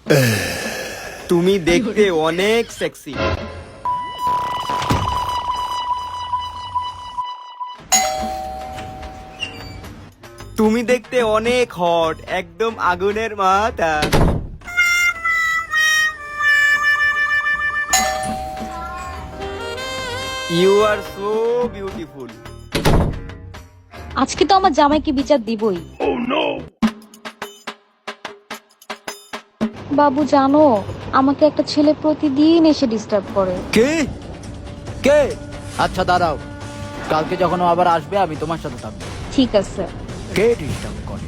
তুমি দেখতে অনেক সেক্সি। তুমি দেখতে অনেক হট, একদম আগুনের মাথা। You are so beautiful. আজকে তো আমার জামাইকে বিচার দিবই। বাবু জানো, আমাকে একটা ছেলে প্রতিদিন এসে ডিস্টার্ব করে। কে কে? আচ্ছা দাঁড়াও, কালকে যখন ও আবার আসবে আমি তোমার সাথে থাকবো। ঠিক আছে। কে ডিস্টার্ব করে?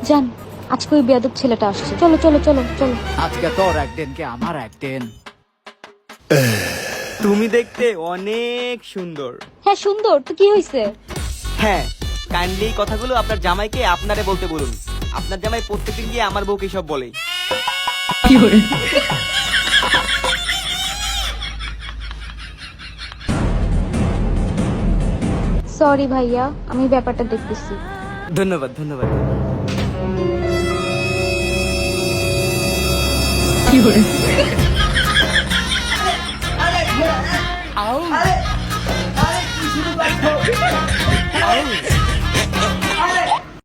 জান, আজকে ওই বেয়াদব ছেলেটা আসছে। চলো চলো চলো চলো। আজকে তোর একদিন কে আমার একদিন। তুমি দেখতে অনেক সুন্দর। হ্যাঁ সুন্দর তো, কি হয়েছে? হ্যাঁ, কাইন্ডলি এই কথাগুলো আপনার জামাইকে আপনারে বলতে বলুন। আপনার জামাই প্রত্যেকদিন গিয়ে আমার বউকে সব বলে। সরি ভাইয়া, আমি ব্যাপারটা দেখতেছি। ধন্যবাদ ধন্যবাদ। আউ